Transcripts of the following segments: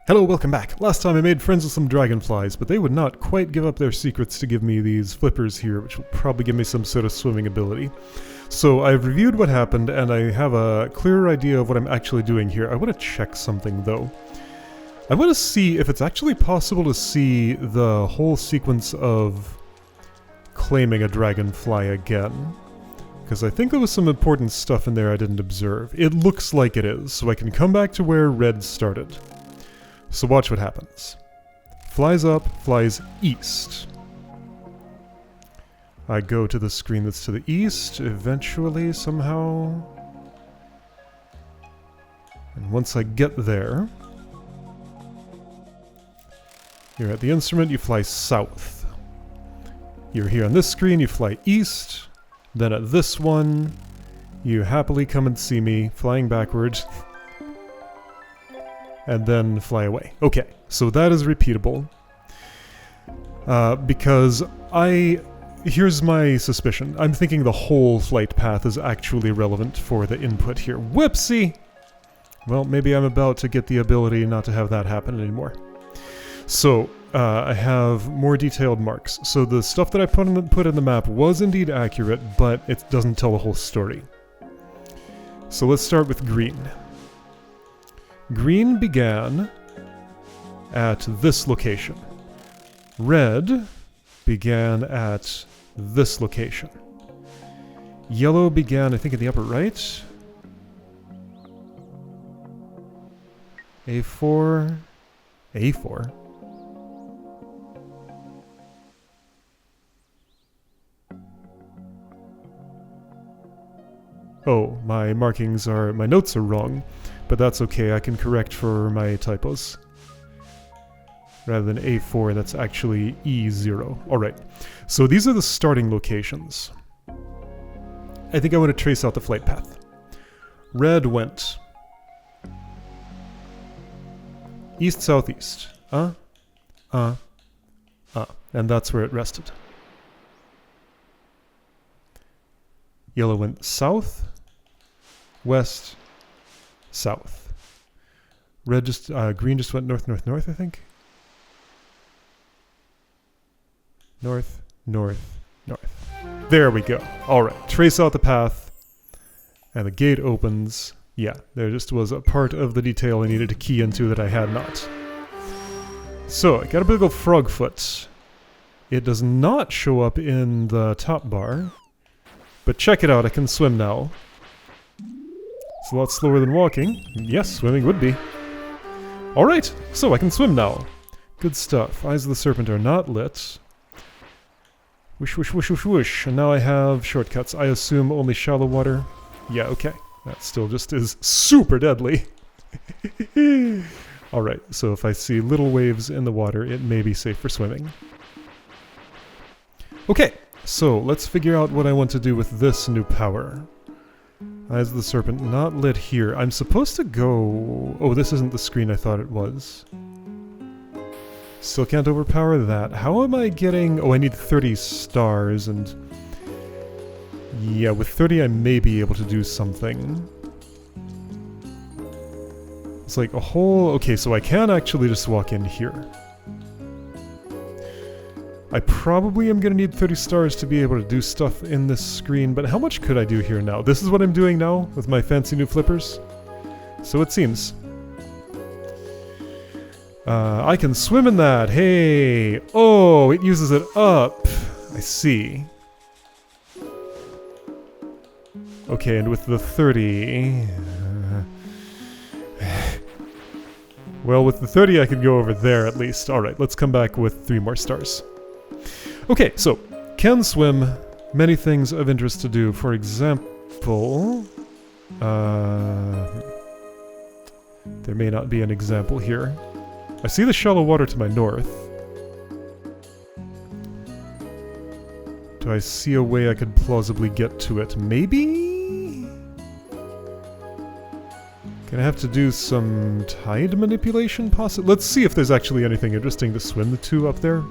Hello, welcome back. Last time I made friends with some dragonflies, but they would not quite give up their secrets to give me these flippers here, which will probably give me some sort of swimming ability. So I've reviewed what happened, and I have a clearer idea of what I'm actually doing here. I want to check something, though. I want to see if it's actually possible to see the whole sequence of claiming a dragonfly again. Because I think there was some important stuff in there I didn't observe. It looks like it is, so I can come back to where red started. So watch what happens. Flies up, flies east. I go to the screen that's to the east, eventually, somehow. And once I get there, you're at the instrument, you fly south. You're here on this screen, you fly east. Then at this one, you happily come and see me, flying backwards. And then fly away. Okay, so that is repeatable. Because here's my suspicion. I'm thinking the whole flight path is actually relevant for the input here. Whoopsie! Well, maybe I'm about to get the ability not to have that happen anymore. So, I have more detailed marks. So the stuff that I put in the map was indeed accurate, but it doesn't tell the whole story. So let's start with green. Green began at this location. Red began at this location. Yellow began, I think, in the upper right. A4. A4. Oh, my notes are wrong. But that's okay, I can correct for my typos. Rather than A4, that's actually E0. Alright, so these are the starting locations. I think I want to trace out the flight path. Red went east-southeast. And that's where it rested. Yellow went south, west, south. Green just went north, north, north, I think. North, north, north. There we go. Alright, trace out the path. And the gate opens. Yeah, there just was a part of the detail I needed to key into that I had not. So, I got a big old frog foot. It does not show up in the top bar. But check it out, I can swim now. It's a lot slower than walking. Yes, swimming would be. Alright, so I can swim now. Good stuff. Eyes of the serpent are not lit. Whoosh, whoosh, whoosh, whoosh, whoosh. And now I have shortcuts. I assume only shallow water. Yeah, okay. That still just is super deadly. Alright, so if I see little waves in the water, it may be safe for swimming. Okay, so let's figure out what I want to do with this new power. Eyes of the serpent, not lit here. I'm supposed to go... Oh, this isn't the screen I thought it was. Still can't overpower that. How am I getting... Oh, I need 30 stars, and... Yeah, with 30 I may be able to do something. It's like a whole... Okay, so I can actually just walk in here. I probably am going to need 30 stars to be able to do stuff in this screen, but how much could I do here now? This is what I'm doing now with my fancy new flippers. So it seems. I can swim in that! Hey! Oh, it uses it up! I see. Okay, and with the 30... well, with the 30 I could go over there at least. Alright, let's come back with 3 more stars. Okay, so, can swim, many things of interest to do. For example, there may not be an example here. I see the shallow water to my north. Do I see a way I could plausibly get to it? Maybe? Gonna have to do some tide manipulation possibly? Let's see if there's actually anything interesting to swim the two up there.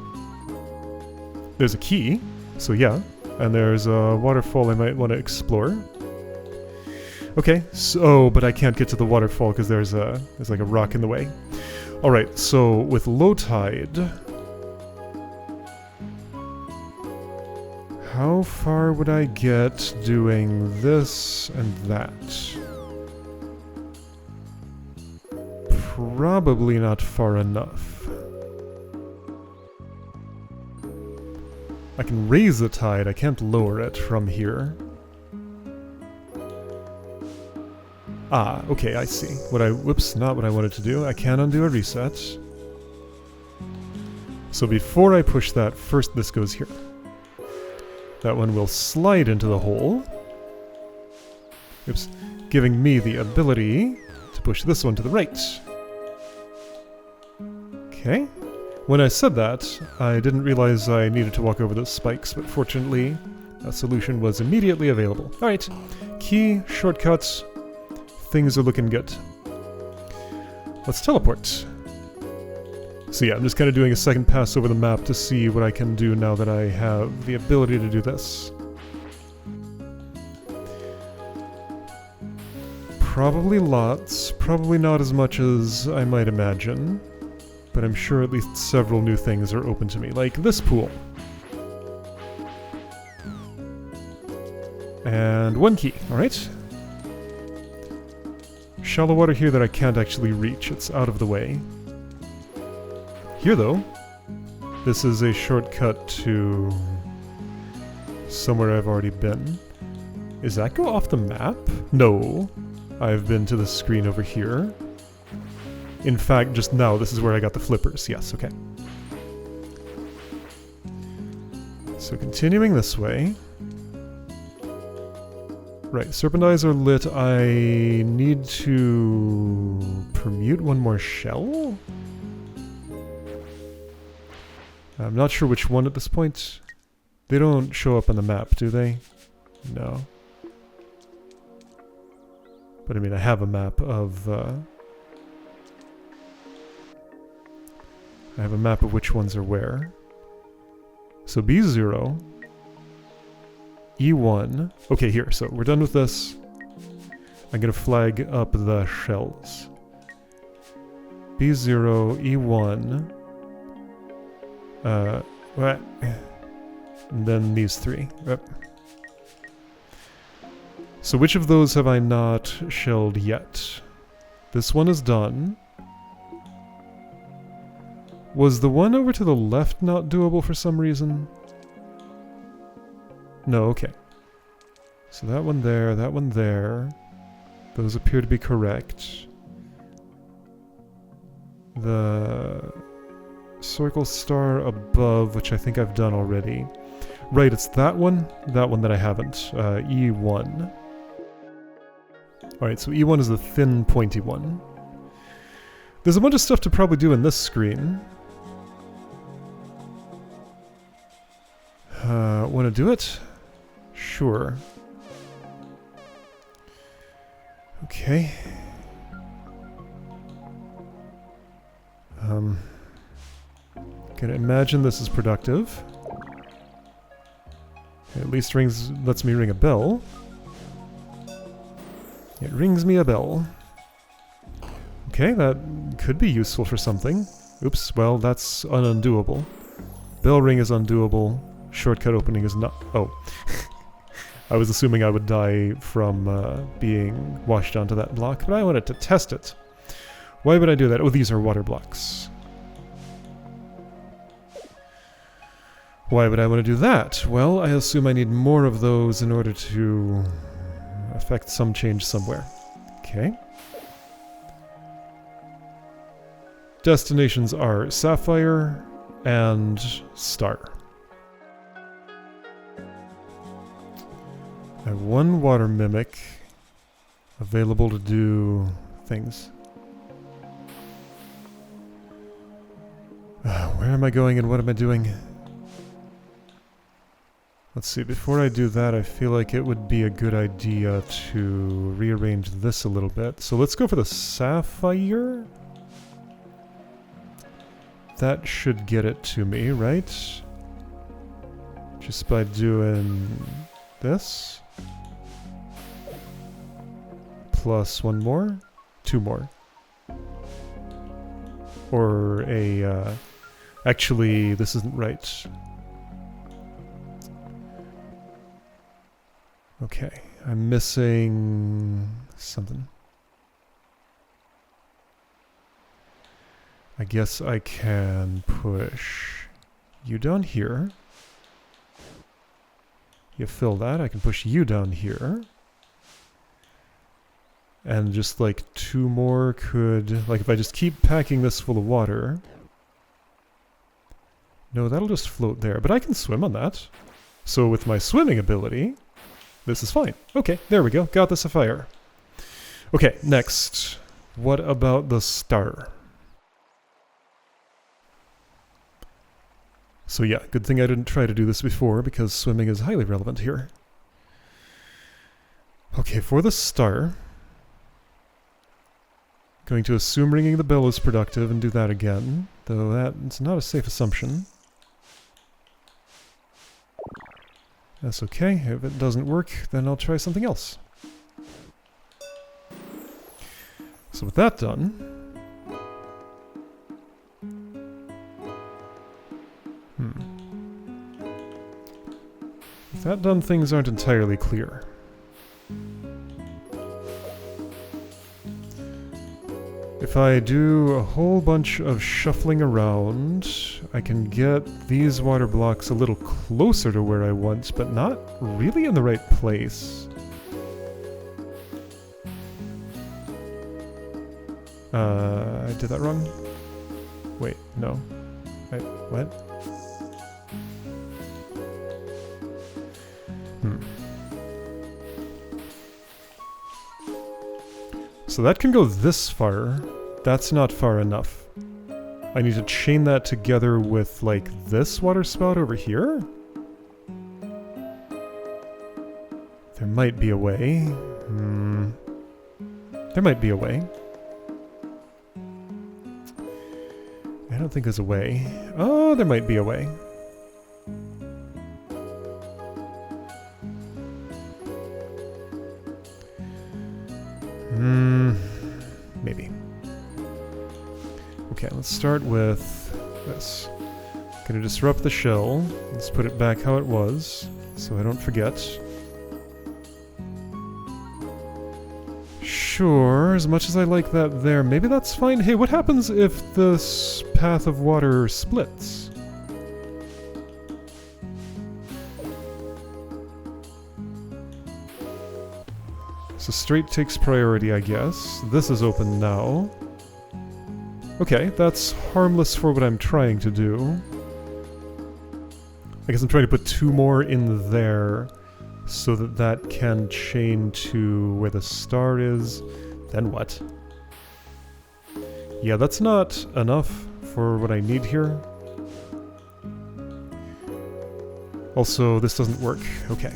There's a key, so yeah. And there's a waterfall I might want to explore. Okay, so, but I can't get to the waterfall because there's like a rock in the way. Alright, so with low tide, how far would I get doing this and that? Probably not far enough. I can raise the tide, I can't lower it from here. Ah, okay, I see. Whoops, not what I wanted to do. I can undo a reset. So before I push that, first this goes here. That one will slide into the hole. Oops. Giving me the ability to push this one to the right. Okay. When I said that, I didn't realize I needed to walk over those spikes, but fortunately, a solution was immediately available. Alright. Key, shortcuts. Things are looking good. Let's teleport. So yeah, I'm just kind of doing a second pass over the map to see what I can do now that I have the ability to do this. Probably lots, probably not as much as I might imagine, but I'm sure at least several new things are open to me, like this pool. And one key, alright? Shallow water here that I can't actually reach, it's out of the way. Here though, this is a shortcut to somewhere I've already been. Does that go off the map? No. I've been to the screen over here. In fact, just now, this is where I got the flippers. Yes, okay. So continuing this way. Right, serpentines are lit. I need to permute one more shell? I'm not sure which one at this point. They don't show up on the map, do they? No. But I mean, I have a map of... I have a map of which ones are where. So B0... E1... Okay, here, so we're done with this. I'm gonna flag up the shells. B0, E1... what? And then these three. Yep. So which of those have I not shelled yet? This one is done. Was the one over to the left not doable for some reason? No, okay. So that one there. Those appear to be correct. The circle star above, which I think I've done already. Right, it's that one that I haven't. E1. Alright, so E1 is the thin, pointy one. There's a bunch of stuff to probably do in this screen. Want to do it? Sure. Okay. Gonna imagine this is productive. It at least lets me ring a bell. It rings me a bell. Okay, that could be useful for something. Oops, well, that's undoable. Bell ring is undoable. Shortcut opening is not... Oh. I was assuming I would die from being washed onto that block, but I wanted to test it. Why would I do that? Oh, these are water blocks. Why would I want to do that? Well, I assume I need more of those in order to affect some change somewhere. Okay. Destinations are Sapphire and Star. I have one water mimic available to do things. Where am I going and what am I doing? Let's see, before I do that, I feel like it would be a good idea to rearrange this a little bit. So let's go for the Sapphire. That should get it to me, right? Just by doing this. Plus one more. Two more. Or a, actually, this isn't right. Okay, I'm missing something. I guess I can push you down here. You fill that, I can push you down here. And just like 2 more could, like if I just keep packing this full of water. No, that'll just float there, but I can swim on that. So with my swimming ability, this is fine. Okay, there we go, got this afire. Okay, next. What about the star? So yeah, good thing I didn't try to do this before, because swimming is highly relevant here. Okay, for the star, going to assume ringing the bell is productive and do that again, though that's not a safe assumption. That's okay, if it doesn't work, then I'll try something else. So with that done, with that done, things aren't entirely clear. If I do a whole bunch of shuffling around, I can get these water blocks a little closer to where I want, but not really in the right place. I did that wrong? Wait, no. What? So that can go this far. That's not far enough. I need to chain that together with, like, this water spout over here? There might be a way. There might be a way. I don't think there's a way. Oh, there might be a way. Maybe. Okay, let's start with this. Gonna disrupt the shell. Let's put it back how it was, so I don't forget. Sure, as much as I like that there, maybe that's fine. Hey, what happens if this path of water splits? So straight takes priority, I guess. This is open now. Okay, that's harmless for what I'm trying to do. I guess I'm trying to put 2 more in there so that that can chain to where the star is. Then what? Yeah, that's not enough for what I need here. Also, this doesn't work. Okay.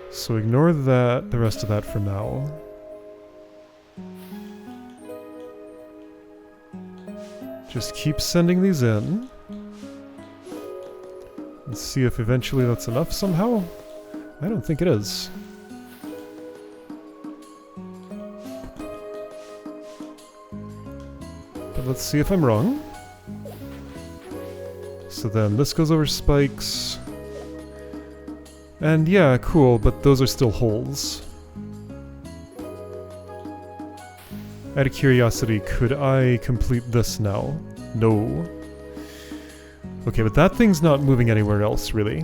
So ignore that, the rest of that for now. Just keep sending these in. And see if eventually that's enough somehow. I don't think it is. But let's see if I'm wrong. So then this goes over spikes. And yeah, cool, but those are still holes. Out of curiosity, could I complete this now? No. Okay, but that thing's not moving anywhere else, really.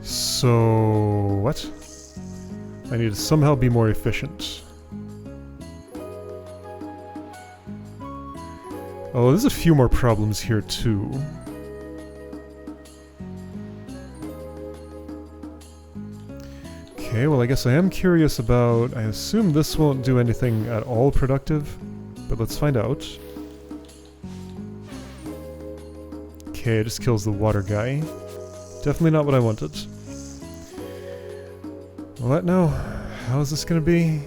So... what? I need to somehow be more efficient. Oh, there's a few more problems here, too. Okay, well I guess I am curious about... I assume this won't do anything at all productive, but let's find out. Okay, it just kills the water guy. Definitely not what I wanted. What now? How is this gonna be?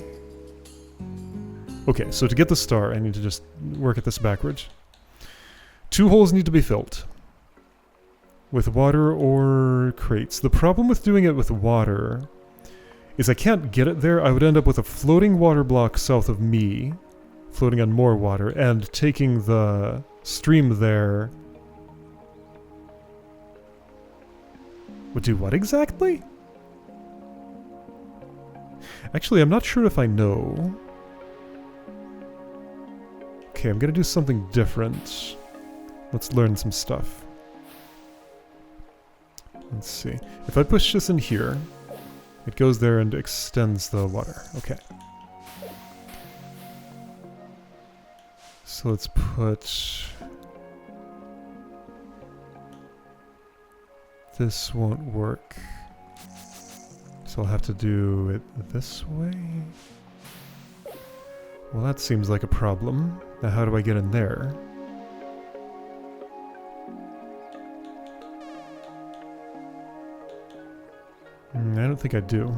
Okay, so to get the star, I need to just work at this backwards. 2 holes need to be filled. with water or crates. The problem with doing it with water is I can't get it there. I would end up with a floating water block south of me, floating on more water, and taking the stream there would do what exactly? Actually, I'm not sure if I know. Okay, I'm gonna do something different. Let's learn some stuff. Let's see. If I push this in here, it goes there and extends the water. Okay. So let's put... This won't work. So I'll have to do it this way. Well, that seems like a problem. Now how do I get in there? I don't think I do.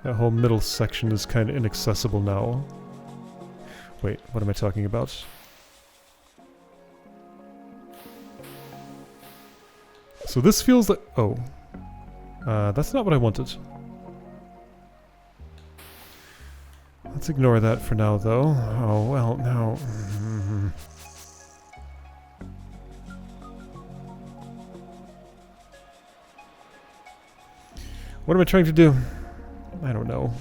That whole middle section is kind of inaccessible now. Wait, what am I talking about? So this feels like... Oh. That's not what I wanted. Let's ignore that for now, though. Oh, well, no. What am I trying to do? I don't know.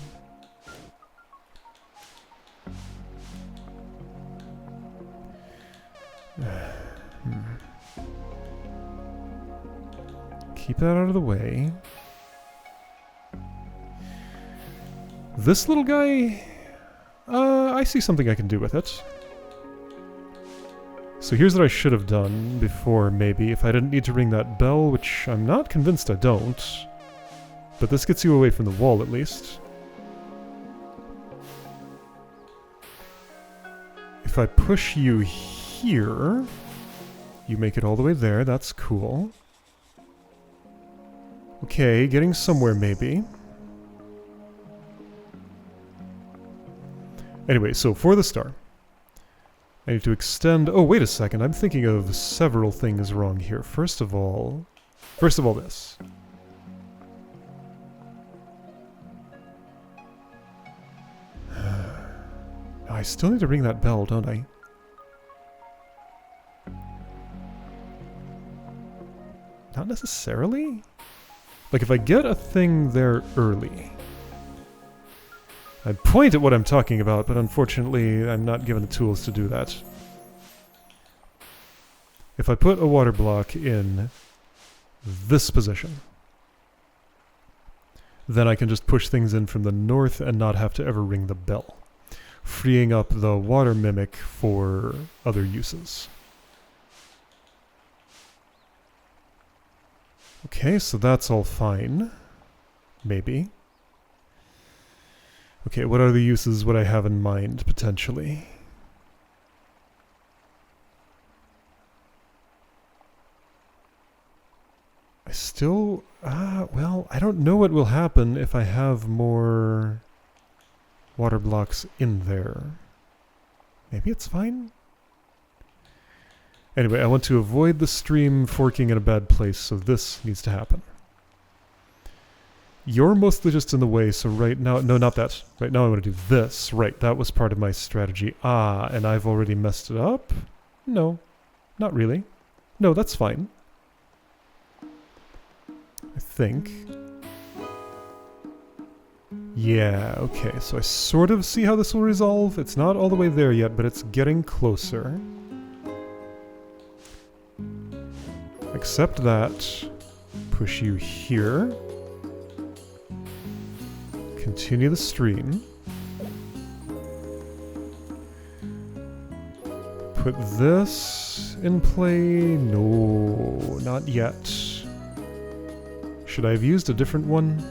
Keep that out of the way. This little guy... I see something I can do with it. So here's what I should have done before, maybe, if I didn't need to ring that bell, which I'm not convinced I don't. But this gets you away from the wall, at least. If I push you here, you make it all the way there, that's cool. Okay, getting somewhere, maybe. Anyway, so for the star, I need to extend... Oh, wait a second, I'm thinking of several things wrong here. First of all this. I still need to ring that bell, don't I? Not necessarily? Like, if I get a thing there early... I'd point at what I'm talking about, but unfortunately I'm not given the tools to do that. If I put a water block in this position, then I can just push things in from the north and not have to ever ring the bell, freeing up the water mimic for other uses. Okay, so that's all fine. Maybe. Okay, what other uses would I have in mind, potentially? I still... well, I don't know what will happen if I have more water blocks in there. Maybe it's fine? Anyway, I want to avoid the stream forking in a bad place, so this needs to happen. You're mostly just in the way, so right now... No, not that. Right now I want to do this. Right, that was part of my strategy. Ah, and I've already messed it up? No, not really. No, that's fine. I think. Yeah, okay, so I sort of see how this will resolve. It's not all the way there yet, but it's getting closer. Accept that. Push you here. Continue the stream. Put this in play. No, not yet. Should I have used a different one?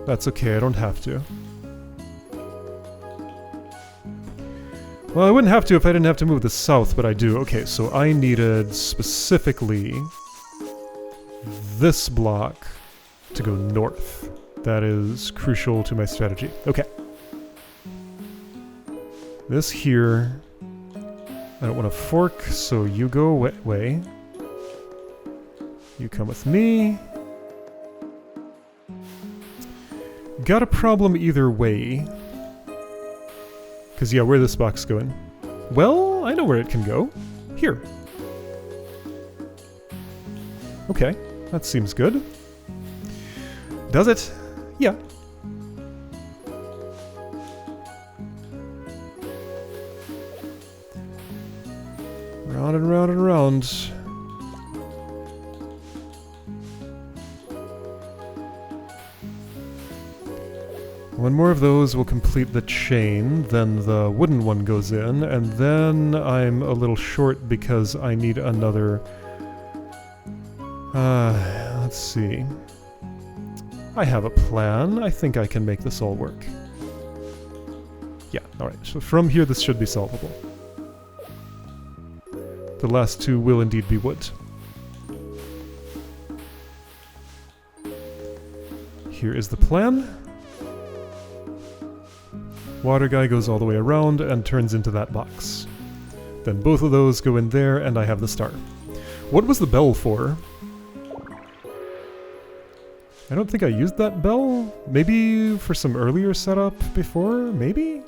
That's okay, I don't have to. Well, I wouldn't have to if I didn't have to move the south, but I do. Okay, so I needed specifically this block to go north. That is crucial to my strategy. Okay. This here I don't want a fork, so you go away. You come with me. Got a problem either way. Because, yeah, where this box going? Well, I know where it can go. Here. Okay, that seems good. Does it? Yeah. Round and round and round. One more of those will complete the chain, then the wooden one goes in, and then I'm a little short because I need another... let's see. I have a plan. I think I can make this all work. Yeah, alright. So from here this should be solvable. The last two will indeed be wood. Here is the plan. Water guy goes all the way around and turns into that box. Then both of those go in there and I have the star. What was the bell for? I don't think I used that bell. Maybe for some earlier setup before? Maybe?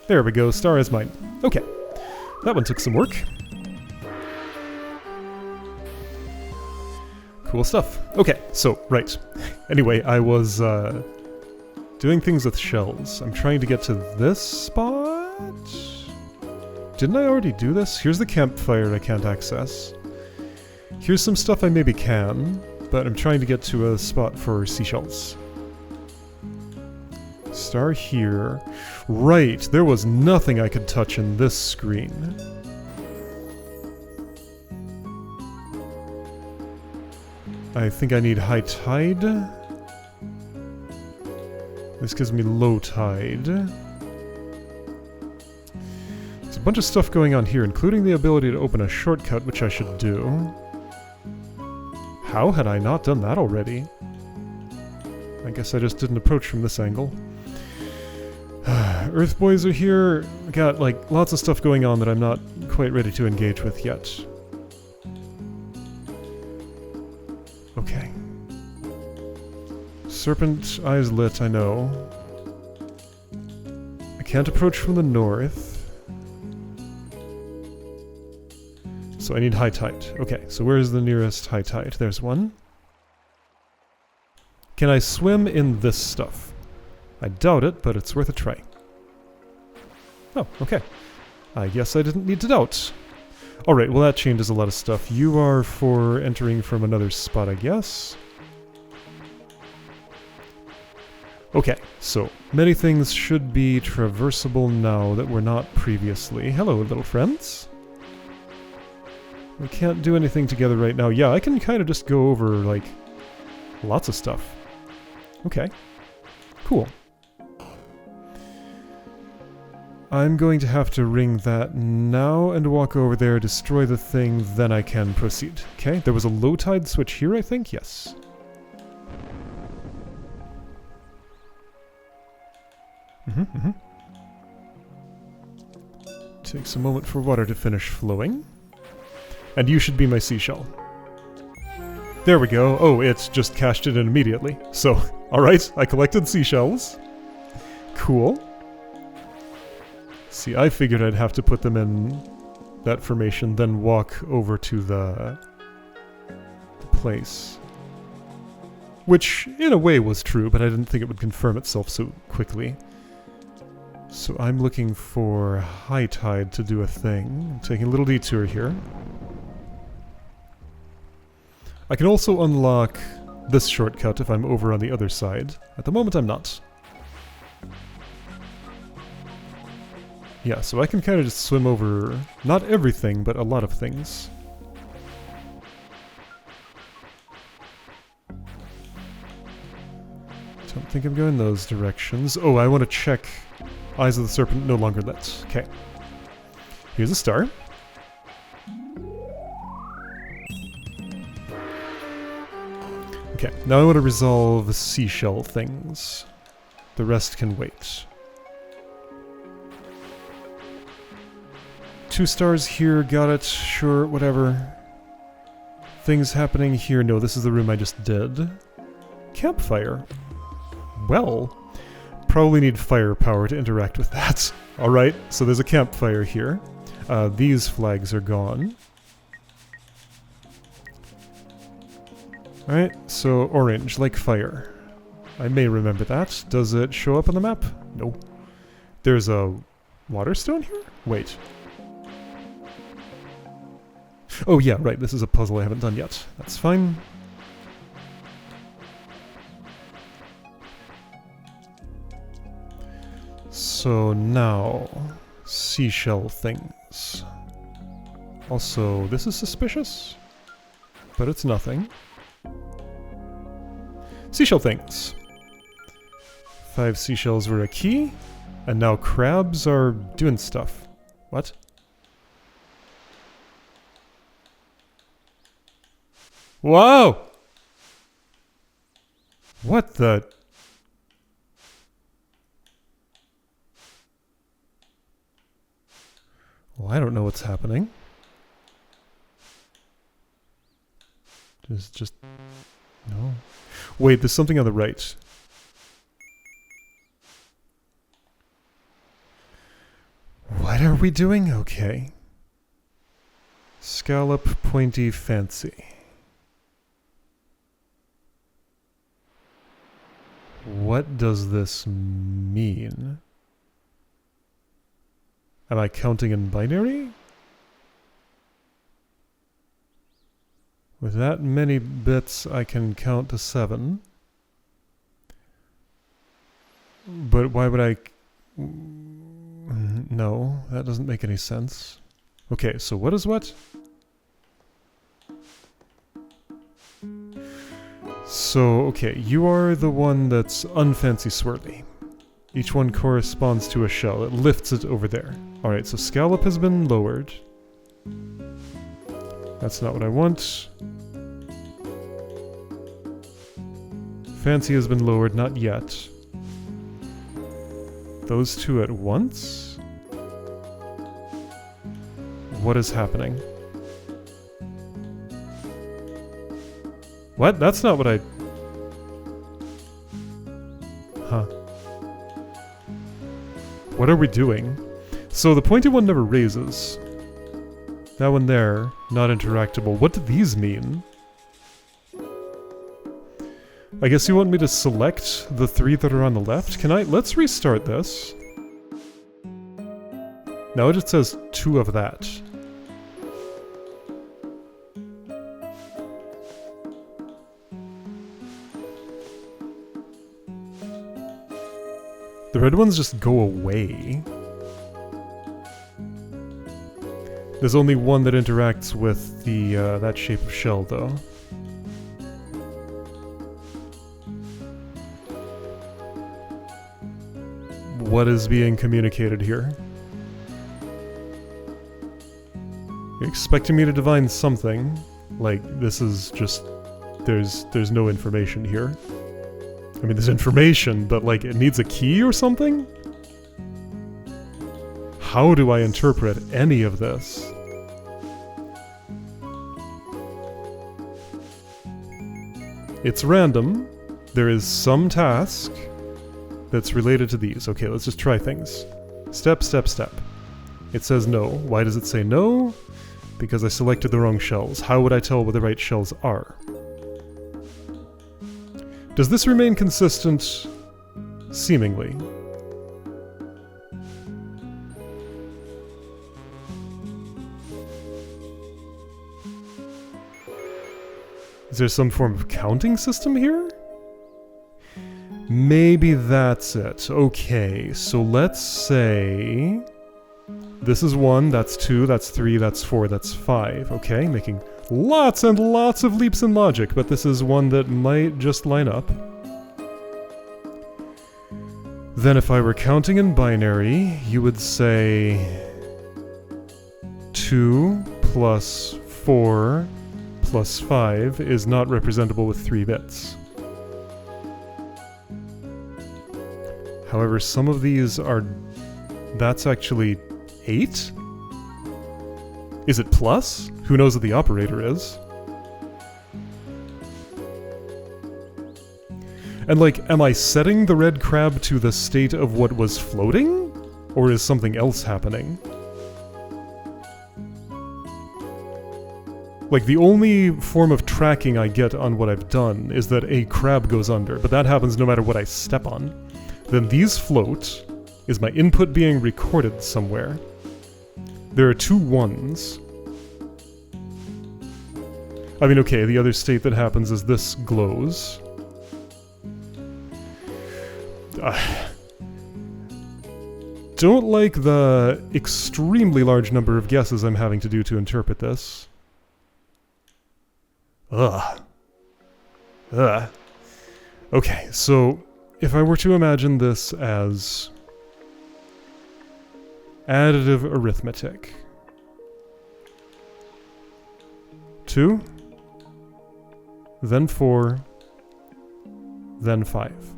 There we go, star is mine. Okay, that one took some work. Cool stuff. Okay, so, right. Anyway, I was doing things with shells. I'm trying to get to this spot? Didn't I already do this? Here's the campfire I can't access. Here's some stuff I maybe can, but I'm trying to get to a spot for seashells. Star here. Right, there was nothing I could touch in this screen. I think I need high tide. This gives me low tide. There's a bunch of stuff going on here, including the ability to open a shortcut, which I should do. How had I not done that already? I guess I just didn't approach from this angle. Earth boys are here. Got, like, lots of stuff going on that I'm not quite ready to engage with yet. Okay. Serpent eyes lit, I know. I can't approach from the north. So I need high tide. Okay, so where is the nearest high tide? There's one. Can I swim in this stuff? I doubt it, but it's worth a try. Oh, okay. I guess I didn't need to doubt. Alright, well that changes a lot of stuff. You are for entering from another spot, I guess. Okay, so many things should be traversable now that were not previously. Hello, little friends. We can't do anything together right now. Yeah, I can kind of just go over, like, lots of stuff. Okay. Cool. I'm going to have to ring that now and walk over there, destroy the thing, then I can proceed. Okay, there was a low tide switch here, I think? Yes. Takes a moment for water to finish flowing. And you should be my seashell. There we go. Oh, it's just cashed it in immediately. So, alright, I collected seashells. Cool. See, I figured I'd have to put them in that formation, then walk over to the place. Which, in a way, was true, but I didn't think it would confirm itself so quickly. So I'm looking for high tide to do a thing. I'm taking a little detour here. I can also unlock this shortcut if I'm over on the other side. At the moment I'm not. Yeah, so I can kind of just swim over, not everything, but a lot of things. Don't think I'm going those directions. Oh, I want to check Eyes of the Serpent no longer lit. Okay. Here's a star. Okay, now I want to resolve seashell things. The rest can wait. 2 stars here, got it, sure, whatever. Things happening here, no, this is the room I just did. Campfire. Well, probably need firepower to interact with that. Alright, so there's a campfire here. These flags are gone. Alright, so orange, like fire. I may remember that. Does it show up on the map? No. There's a water stone here? Wait. Oh yeah, right, this is a puzzle I haven't done yet. That's fine. So now, seashell things. Also, this is suspicious, but it's nothing. Seashell things. 5 seashells were a key, and now crabs are doing stuff. What? Whoa! What the... Well, I don't know what's happening. Just... No. Wait, there's something on the right. What are we doing? Okay. Scallop, pointy, fancy. What does this mean? Am I counting in binary? With that many bits, I can count to 7. But why would I... No, that doesn't make any sense. Okay, so what is what? So, okay, you are the one that's unfancy swirly. Each one corresponds to a shell. It lifts it over there. Alright, so scallop has been lowered. That's not what I want. Fancy has been lowered, not yet. Those two at once? What is happening? What? That's not what I... Huh. What are we doing? So the pointy one never raises. That one there, not interactable. What do these mean? I guess you want me to select the 3 that are on the left? Can I... Let's restart this. Now it just says 2 of that. The red ones just go away. There's only one that interacts with the that shape of shell, though. What is being communicated here? You're expecting me to divine something? Like, this is just... There's no information here. I mean, there's information, but like, it needs a key or something? How do I interpret any of this? It's random. There is some task that's related to these. Okay, let's just try things. Step, step, step. It says no. Why does it say no? Because I selected the wrong shells. How would I tell what the right shells are? Does this remain consistent? Seemingly. Is there some form of counting system here? Maybe that's it. Okay, so let's say... This is 1, that's 2, that's 3, that's 4, that's 5. Okay, making lots and lots of leaps in logic, but this is one that might just line up. Then if I were counting in binary, you would say 2 plus 4 plus 5 is not representable with 3 bits. However, some of these are... That's actually 8? Is it plus? Who knows what the operator is? And like, am I setting the red crab to the state of what was floating? Or is something else happening? Like, the only form of tracking I get on what I've done is that a crab goes under, but that happens no matter what I step on. Then these float. Is my input being recorded somewhere? There are 2 1s. I mean, okay, the other state that happens is this glows. Don't like the extremely large number of guesses I'm having to do to interpret this. Ugh. Okay, so if I were to imagine this as additive arithmetic. 2, then 4, then 5.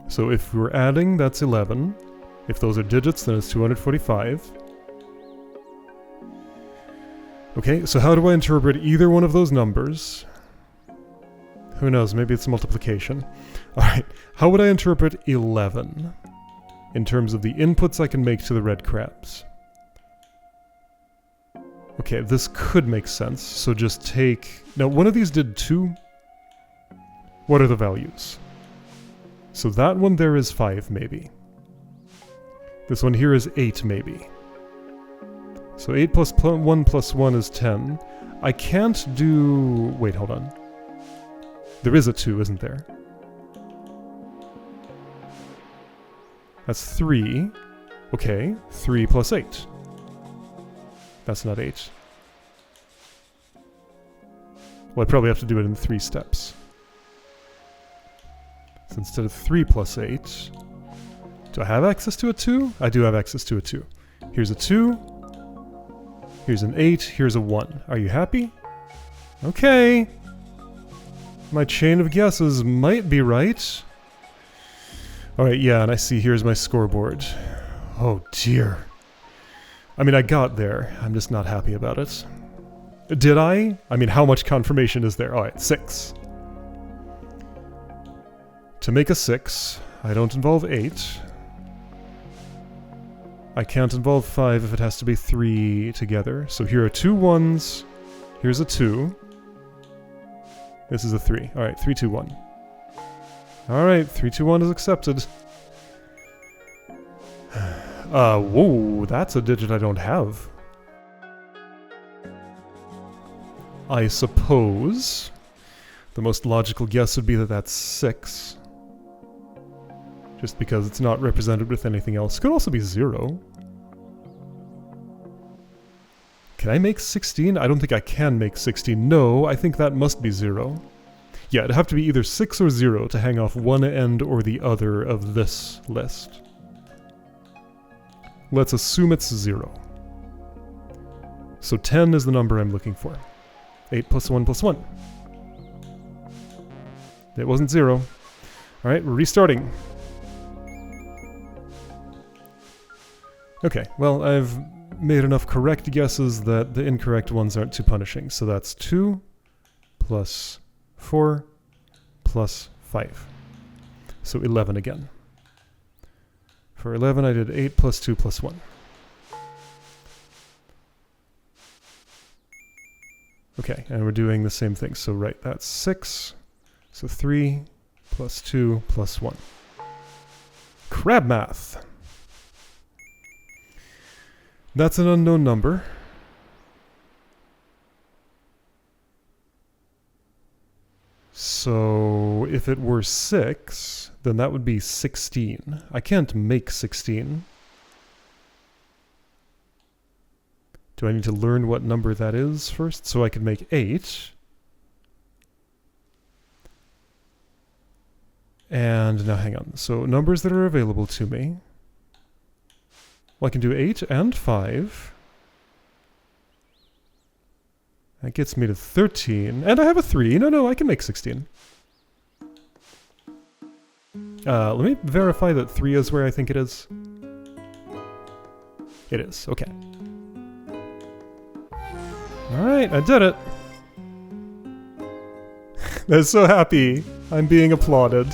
So if we're adding, that's 11. If those are digits, then it's 245. Okay, so how do I interpret either one of those numbers? Who knows, maybe it's multiplication. Alright, how would I interpret 11? In terms of the inputs I can make to the red crabs. Okay, this could make sense, so just take... Now, one of these did 2. What are the values? So that one there is 5, maybe. This one here is 8, maybe. So 8 plus 1 plus 1 is 10. I can't do... Wait, hold on. There is a 2, isn't there? That's 3. Okay, 3 plus 8. That's not 8. Well, I probably have to do it in 3 steps. So instead of 3 plus 8... Do I have access to a 2? I do have access to a 2. Here's a 2. Here's an 8. Here's a 1. Are you happy? Okay. My chain of guesses might be right. Alright, yeah, and I see here's my scoreboard. Oh dear. I mean, I got there. I'm just not happy about it. Did I? I mean, how much confirmation is there? Alright, 6. To make a 6, I don't involve 8. I can't involve 5 if it has to be 3 together. So here are 2 1s. Here's a 2. This is a 3. Alright, 3, 2, 1. Alright, 3, 2, 1 is accepted. Whoa, that's a digit I don't have. I suppose the most logical guess would be that that's 6. Just because it's not represented with anything else. Could also be 0. Can I make 16? I don't think I can make 16. No, I think that must be 0. Yeah, it'd have to be either 6 or 0 to hang off one end or the other of this list. Let's assume it's 0. So 10 is the number I'm looking for. 8 plus 1 plus 1. It wasn't 0. Alright, we're restarting. Okay, well, I've made enough correct guesses that the incorrect ones aren't too punishing. So that's 2 plus 4 plus 5. So 11 again. For 11, I did 8 plus 2 plus 1. Okay, and we're doing the same thing. So right, that's 6. So 3 plus 2 plus 1. Crab math. That's an unknown number. So if it were 6, then that would be 16. I can't make 16. Do I need to learn what number that is first so I can make 8? And now hang on. So numbers that are available to me. Well, I can do 8 and 5. That gets me to 13. And I have a 3. No, I can make 16. Let me verify that 3 is where I think it is. It is, okay. Alright, I did it. They're so happy. I'm being applauded.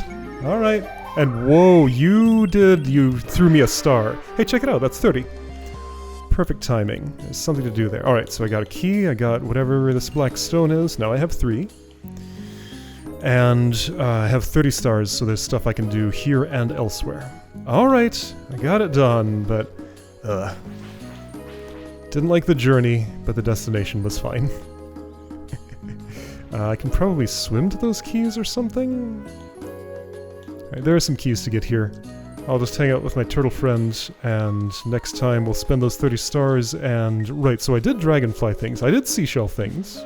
Alright. And whoa, you threw me a star. Hey, check it out, that's 30. Perfect timing. There's something to do there. Alright, so I got a key, I got whatever this black stone is. Now I have 3. And I have 30 stars, so there's stuff I can do here and elsewhere. Alright, I got it done, but... didn't like the journey, but the destination was fine. I can probably swim to those keys or something? Alright, there are some keys to get here. I'll just hang out with my turtle friend, and next time we'll spend those 30 stars and... Right, so I did dragonfly things. I did seashell things.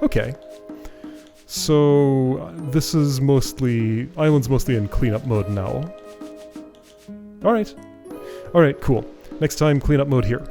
Okay. So, this is mostly... Island's mostly in cleanup mode now. Alright. Alright, cool. Next time, cleanup mode here.